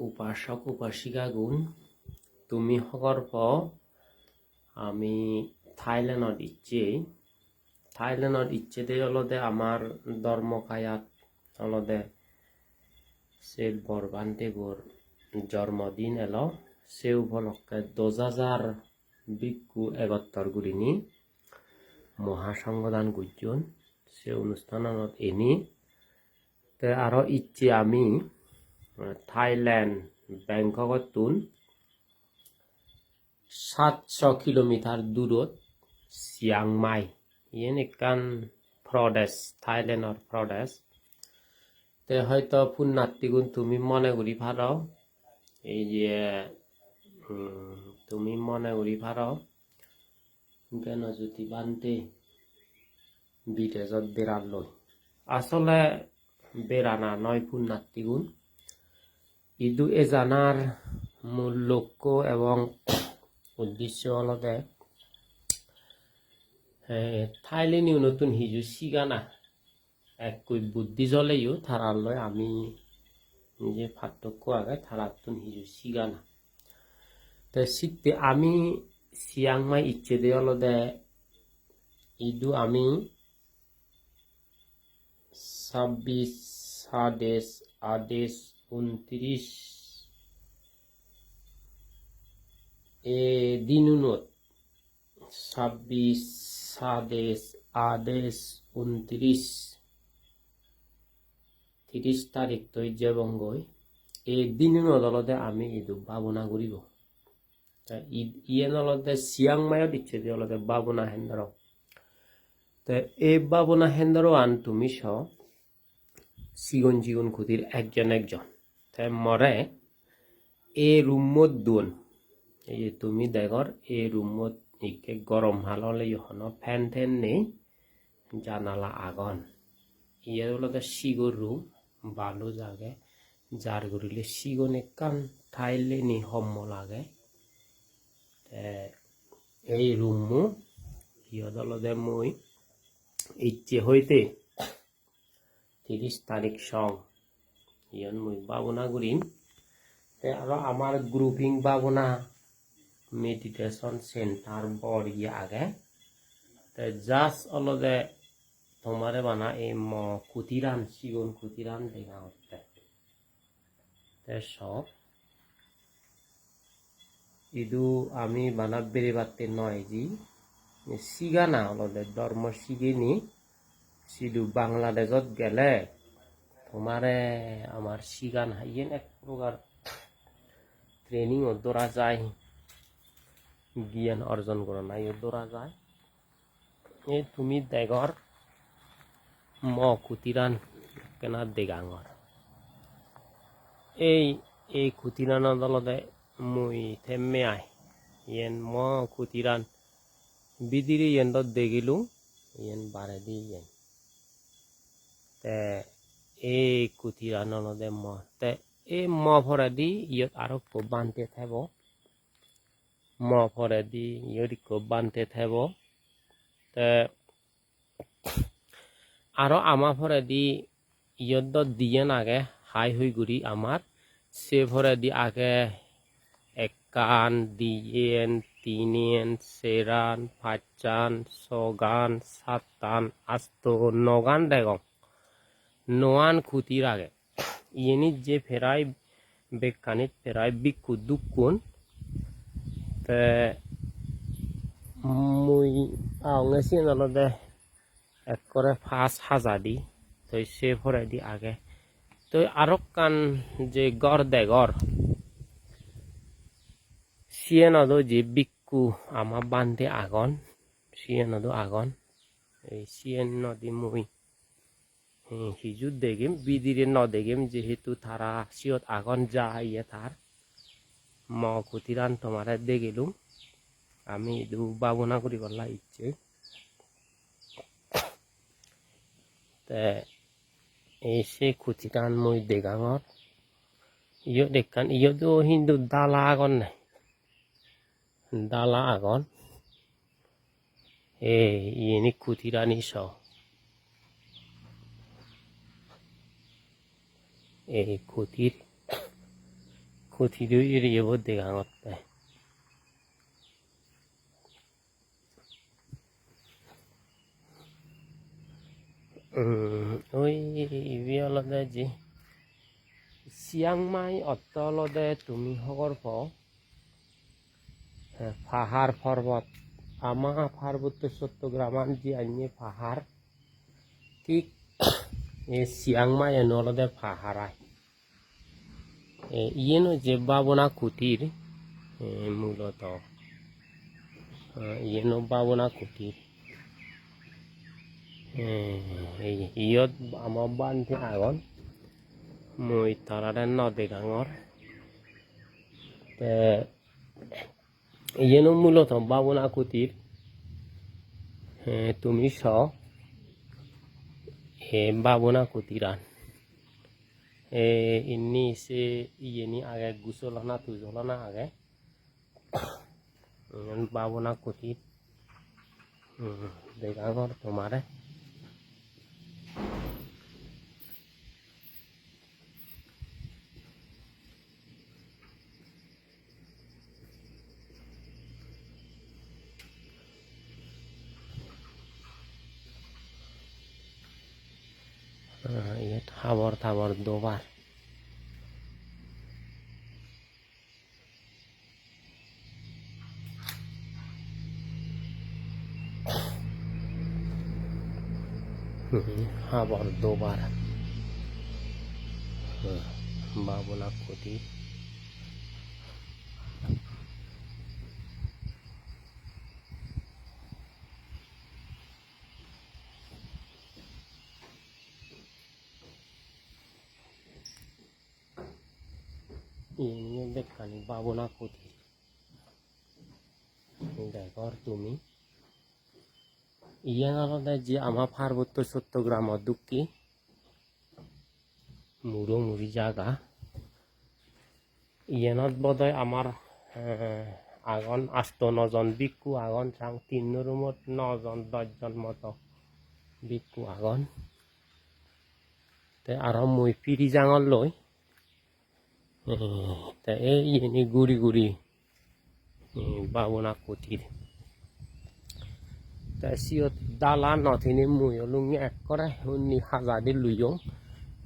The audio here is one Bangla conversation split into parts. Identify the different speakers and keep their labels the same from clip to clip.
Speaker 1: উপাসক উপাসিকাগুণ তুমি সগৰ্ভ আমি থাইলেণ্ডত ইচ্ছে অলদে আমার ধর্মকায়াত অলদে সে বরবান্তেগুর জন্মদিন এলো সে উপলক্ষে 2000 ভিক্ষু একত্তর গুরিনি মহাসংগদান গুজন সে অনুষ্ঠানত এনি তে আরো ইচ্ছে আমি থাইল্যান্ড বেংককত তুন 700 কিলোমিটার দূরত চিয়াংমাই ইয়েন একান প্রদেশ থাইল্যান্ডর প্রদেশ তে হয়তো পুণ্যার্থীগুণ তুমি মনে করি পারো এই যে তুমি মনে করি পারো কেন যদি বানতে বিদেশত বেড়ার লই আসলে বেড়ানা নয় পুণ্যার্থীগুণ ইদু এ জানার মূল লক্ষ্য এবং উদ্দেশ্য হলদে থাইল্যান্ডীয় নতুন হিজু সিগানা একই বুদ্ধি জ্বলেও থারার লয় আমি নিজে পার্থক্য আগে থারাতুন হিজু সিগানা তো শীতে আমি চিয়াংমাই ইচ্ছে দে হলদে ইদু আমি 26, 27, 28, 29 দিনুনত 26, 27, 28, 29, 30 তারিখ তৈ যেবঙ্গই এই দিনুনত অলদে আমি ইদু বাবনা করিব ইয়েন অলদে চিয়াংমাইত ইচ্ছে দিয়ে অলদে বাবনা হেন্দ্র তো এই বাবনা হেন্দ্র আন তুমি চিগুন খুদির একজন তাই মরে এই রুমত দুন এই তুমি দেখর এই রুমত ইকে গরম হাল হলে ইহনো ফ্যান নেই জানালা আগন ইয়ে হলদে সিগর রুম বালু জাগে যার গরিলে সিগন একান ঠাইলে নি হম্ম লাগে এই রুমু ইয়দ হলদে মই ইচ্ছে হইতে 30 তারিখ ইয়ন মই বাবনা করিম আরো আমার গ্রুপিং বাবনা মেডিটেশন সেন্টার বড় আগে জাস্ট অলদে তোমারে বানা এই কুতিরান সিগুন কুতিরান দেখা হতে সব ইদু আমি বানা বেড়ে বাড়তে নয় জি সিগানা অলদে ধর্ম সিগিনি সিধু বাংলাদেশত গেলে তোমারে আমার সিগান হাইয়েন এক প্রকার ট্রেনিং দৌড়া যায় জ্ঞান অর্জন করা নাই দৌড়া যায় এই তুমি দেখর কুতিরান কেনা দেগাঙর এই কুতিরান দলতে মুই থেমে আই ইয়েন কুতিরান বিদিরে ইয়েন দেখিলু ইয়েন বারে দি ইয়েন তে এই কুতিরান অলদে তে এই ভরে দি ইয়ত আরো বানতে থাকব ভরে দি ইয়ত বানতে থাকব তে আরো আমার ভরে দি ইয়ত দিয়েন আগে হাই হই গুড়ি আমার সে ভরে দি আগে একান দিয়েন তিনেন সেরান পাঁচান ছগান সাতান আস্ত নগান দেগম নোয়ান খুতির আগে ইয়েনিত যে ফেরাই বেকানিত ফেরাই বিক্ষু দুকুন তে মুই আঙেছি নলদে এক করে 5,000 দি তো সে ভরে দি আগে তো আরো কান যে গড় দেগর সিয়েনদ যে বিক্ষু আমার বান্ধে আগন সিয়েনদ আগন এই সিয়েন নদী মুই হিজু দেখিম বিদিরে ন দেখিম যেহেতু তারা সিয়ত আগন যা ইয়ে তার কুতিরান তোমারে দেখিলুম আমি দু বাবনা করি গলা ইচ্ছে তে এই সে কুতিরান মই দেগাঙর ইয় দেখান ইয় তো হিন্দু দালা আগন নাই দালা আগন ইয়েনি কুতিরানি এই খুতির খুঁটিটো এড়িয়ে বোধ দেখাঙতে ওই ইবি অলদে যি চিয়াং মাই অত্ত অলদে তুমি হগর প পাহাড় পর্বত আমা পার্বত্য চট্টগ্রামান যি আইনে পাহাড় ঠিক চিয়াং মাই এনো অলদে পাহাড় আই ইয়েনো যে বাবনা কুটির মূলত ইয়েনো বাবনা কুটির ইয়ত আমার বান্ধে আগন মই তারারে নদে গাঙর ইয়েনো মূলত বাবনা কুটির তুমি স বাবনা কুটিরান ইন্নি সে ইয়েনি আগে গুছলনা তুজলনা আগে বাবনা কুটির দেখাঙর তোমারে ইয়াত হাবর থাবর দোবার হাবর দোবার বাবনা কুটির ini dekani babona kutir দেখর তুমি ইয়ান আলাদা যে আমার পার্বত্য চট্টগ্রাম দুঃখী মুড়ো মুড়ি জায়গা ইয়ানত বোধহয় আমার আগন 8-9 ভিক্ষু আগন চাং 3 রুমত 9-10 মতো ভিক্ষু আগন তে আর মই পিরি জাঙর লই তা এই ইনি গুড়ি গুড়ি বাবনা কুটির তা সিয়ত দালা নথিনি মুই লুঙ্গি এক করে উনি হাজাদি লুইও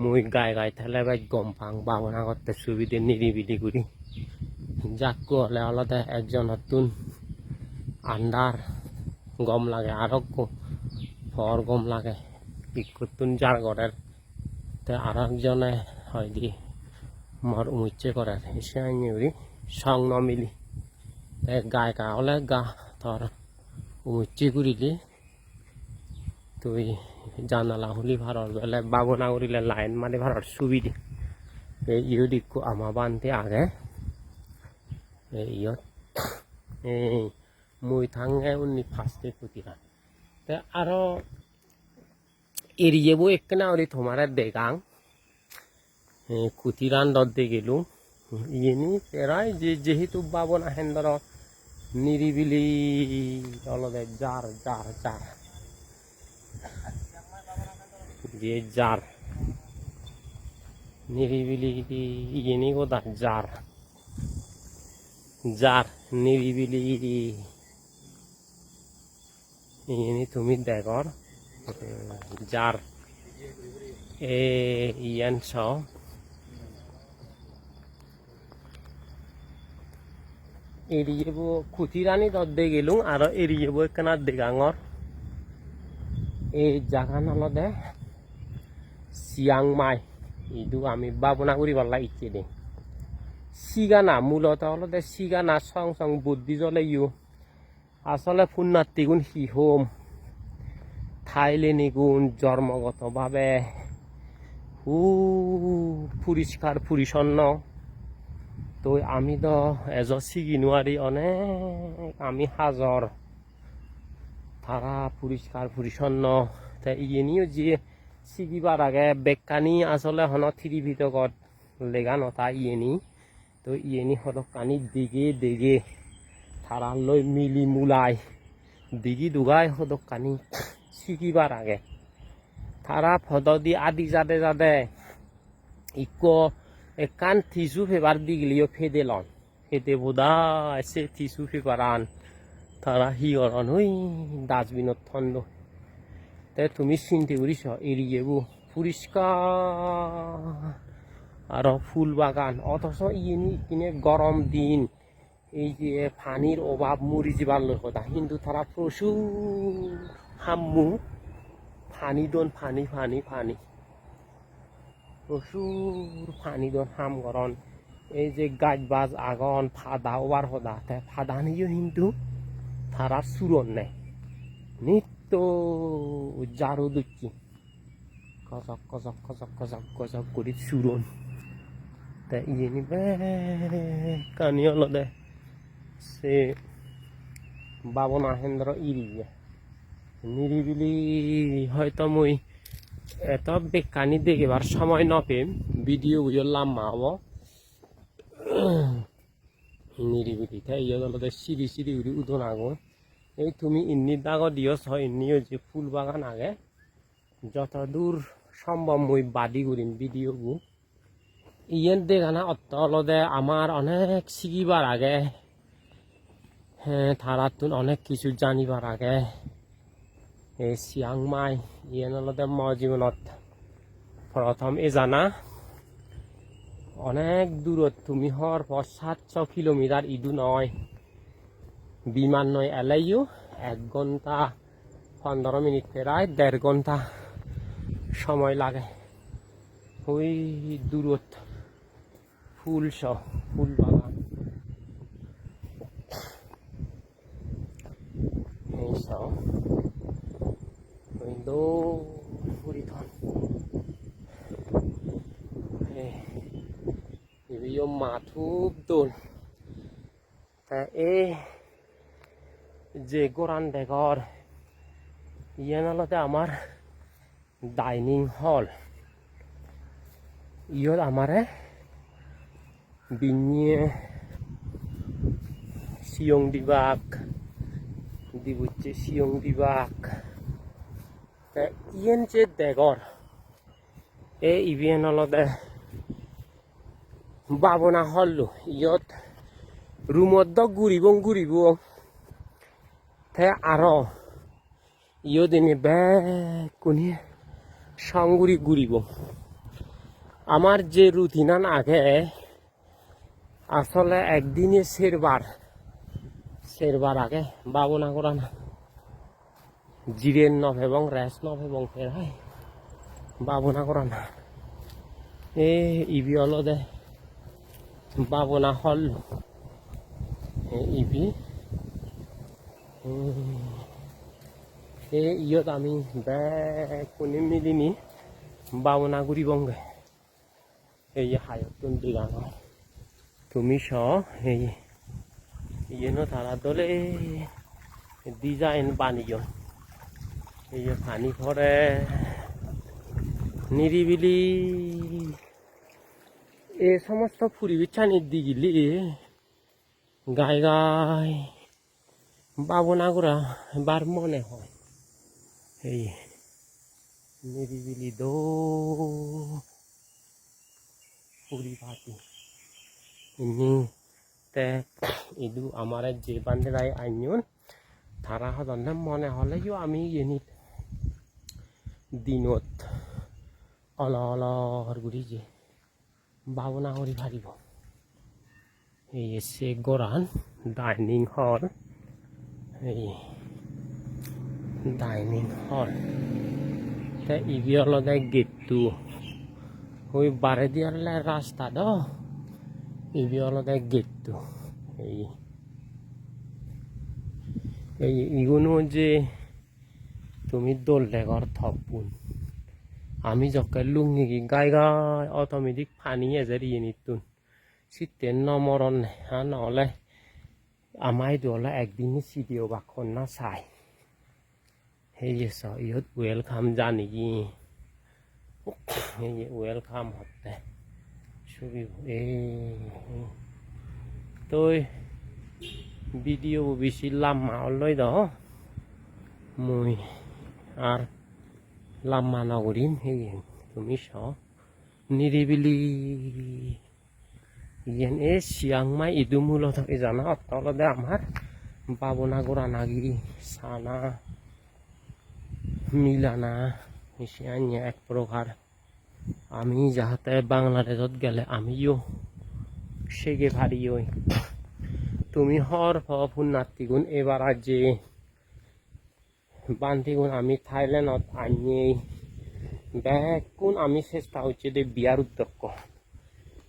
Speaker 1: মুই গায়ে গায়ে থালে বাই গম পাং বাবনা করতে সুবিধে নিরিবিলি করি যাকু হলে আলাদা একজন নতুন আন্ডার গম লাগে আরো ফর গম লাগে ইকুতুন যার ঘরের তে আর একজনে হয় দি মর উমিচ্ছে করে সে আইনি সং ন মিলি গায়ে গা হলে গা ধর উমিচ্ছে করিলে তুই জানালা হলি ভারত বেলে বাবনা করিলে লাইন মানে ভারত সুবিধে ইয়ে দিকু আমা বানতে আগে ইয়ত মুই থাঙে উনি ফার্স্টে কুটিরা তে আরো এরিয়ে বই একখানা ওরি তোমার দেগাং কুটিরান দে গেলু ইয়েনি এরাই যেহেতু বাবনা হেন্দর নিরিবিলি অলদে জার জার জার যে জার নিরিবিলি ইয়েনি কথা জার জার নিরিবিলি ইয়েনি তুমি দেখর জার ইয়ান ছ এড়িয়ে খুঁটিরানি দে গেলুম আর এড়িয়ে একখানা দেগাঙর এই জাগান হলদে চিয়াং মাই ইদু আমি বাবনা করি পাল্লা ইচ্ছে দে সিগানা মূলত হলদে সিগানা সং সং বুদ্ধি জ্বলে ইউ আসলে পুণ্যার্থী গুণ হিহোম থাইলেনি গুণ জন্মগতভাবে পরিষ্কার পরিচ্ছন্ন তো আমি তো এজ সিগি নোৱাৰি অনেক আমি হাজর তারা পরিষ্কার পরিচ্ছন্ন তা ইয়েনিও যে সিগিবার আগে বেকানি আসলে হন থ্রি ভিতকত লেগা নথা ইয়েনি তো ইয়েনি হদকানি দিগে দিগে তারা লই মিলি মুলাই দিগি দুগাই হদকানি সিগিবার আগে তারা ফদ দি আদি যাদে যাদে ইকো একান টিস্যু পেপার দি গেলিও ফেদে লন ফেদে বোধা এসে টিস্যু পেপার আন তারা হিয়রন ওই ডাস্টবিনত থন্ড তে তুমি চিন্তা করিস এরিয়েবো পরিষ্কার আর ফুল বাগান অথচ ইনি কিনে গরম দিন এই যে পানির অভাব মরি যাবার কথা কিন্তু তারা প্রচুর হাম্মু পানি দন পানি পানি পানি প্রচুর পানি দন হাম গরন এই যে গাছ বাজ আগন ফাদা ওবার হদা ফাদা নিয়েও কিন্তু তারা সুরন নেয় নিত্য জারু দুঃখী কজক কজক কজক কজক কজক করে সুরন তা ইয়ে নিবে কানি হলো দে সে বাবন আহেন্দ্র ইরিয়ে নিরিবিলি হয়তো মই এত বেকানি দেখবার সময় নপেম ভিডিও বুঝলাম মাও নিরিবিলি তাই ইয়ে হলো সিঁড়ি সিঁড়ি উড়ি উদন আগুন এই তুমি ইন্নি দাগ দিয়স হয় ইন্নিও যে ফুল বাগান আগে যত দূর সম্ভব মই বাদি করিম ভিডিও গু ইয়েন দেখানা অত হলদে আমার অনেক শিখিবার আগে হ্যাঁ তারার তুন অনেক কিছু জানিবার আগে এই চিয়াংমাই ইয়েন হলদে মোৰ জীৱনত প্রথম এ জানা অনেক দূরত তুমি হর 700 কিলোমিটার ইদু নয় বিমান নয় এলাইও 1 ঘন্টা 15 মিনিট প্রায় 1.5 ঘন্টা সময় লাগে ওই দূরত ফুল বাগান এই সব ওই দৌড়ি থন ইবিও মাথুব দোল তা এ যে গোরান ডেগর ইয়েন হলতে আমার ডাইনিং হল ইয়ত আমারে বিনিয়ে সিয়ং দিবাক দিবুচ্ছে সিয়ং দিবাক তা ইয়েন যে ডেগর এ ইভিয়েন হলতে বাবনা হল্লো ইয়ত রুমত ঘুরিব তে আরো ইয় দিনে ব্যাগ কোনি সংগুড়ি ঘুরিব আমার যে রুটিনান আগে আসলে একদিনে সেরবার আগে বাবনা করা না জিরেন নভ এবং রেস নভ এবং ফেরাই বাবনা করা না এ ইবি হলো দে বাবনা হল ইবি ইয়ত আমি ব্যাগ কোনে মিলিনি বাবনা ঘুরি বঙ্গে এই হায়তুন দিগান তুমি স এই ইয়েন তারা দলে ডিজাইন বানিয়ে এই পানি পরে নিরিবিলি এ সমস্ত পরিবেশানির দিগিলি গায় বাবনা করা বার মনে হয় এই নিরিবিলি পরিপাটি ইনি তে ইদু আমার যে বান্ধে আইন তারা হদনে মনে হলেও আমি ইনিত দিনত অলহর গুড়ি যে ভাবনা করি পারিব এই এসে গোরান ডাইনিং হল এই ডাইনিং হল তে ইবি হলদে গেটটো ওই বারে দিয়ার রাস্তা দ ইবি হলদে গেটটো এই ইগুনো যে তুমি দৌড়লে ঘর থপুন আমি যখন লুঙ্গি গাই অটোমেটিক পানি এজের ইয়ে নিতুন শীতের নমরণ হ্যাঁ নহলে আমায় দোলা একদিন সিডিও বা কন্যা চাই সেই ইহত ওয়েলকাম জানি এই ওয়েলকাম হতে ছবি tôi video বেশি লাম্মা লই দ মই আর লাম্মা নগরিম হে তুমি স নিরিবিলি ইয়েন এ চিয়াংমাই ইদু মূলত কি জানা অতলতে আমার বাবনা গোড়া নাগি সানা মিলানা মিশিয়ান্য এক প্রকার আমি যাহাতে বাংলাদেশত গেলে আমিও সেগে ভারি ওই তুমি হর পুণ্যার্থীগুণ এবার যে বান্তিগুণ আমি থাইল্যান্ডত আনিয়ে বেকুন আমি চেষ্টা হচ্ছে যে বিয়ার উদ্যোগ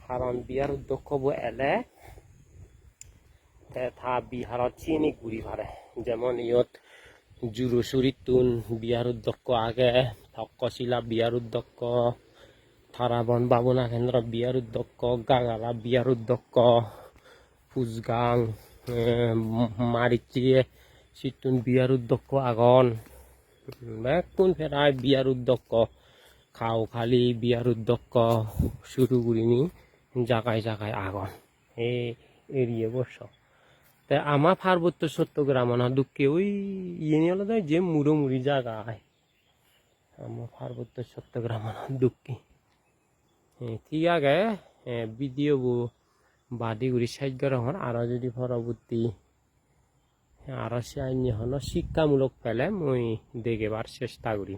Speaker 1: কারণ বিয়ার উদ্যোগ এলে থা বিহারত চিনি ঘুরি পারে যেমন ইয়ত জুৰুচুৰিতুন বিয়ার উদ্যোগ আগে তক্ষশিলা বিয়ার উদ্যোগ থারাবন বাবুনা কেন্দ্র বিয়ার উদ্যোগ গাগালা বিয়ার উদ্যোগ ফুজগাং মারিচিয়ে সিতুন বিয়ার উদ্যোগ আগন বেকুন ফেরায় বিয়ার উদ্যোগ খাও খালি বিয়ার উদ্যোগ শুরু করিনি জাগায় জাগায় আগন এই এড়িয়ে বস তা আমার পার্বত্য চট্টগ্রাম না দুঃখে ওই ইয়ে হলো যে মুড়োমুড়ি জায়গায় আমার পার্বত্য চট্টগ্রাম না দুঃখী ঠিক আছে ভিডিও বাদি করি সাহায্য রকম আরো যদি পরবর্তী আরো সে হলো শিক্ষামূলক পেলে মই দেখবার চেষ্টা করি।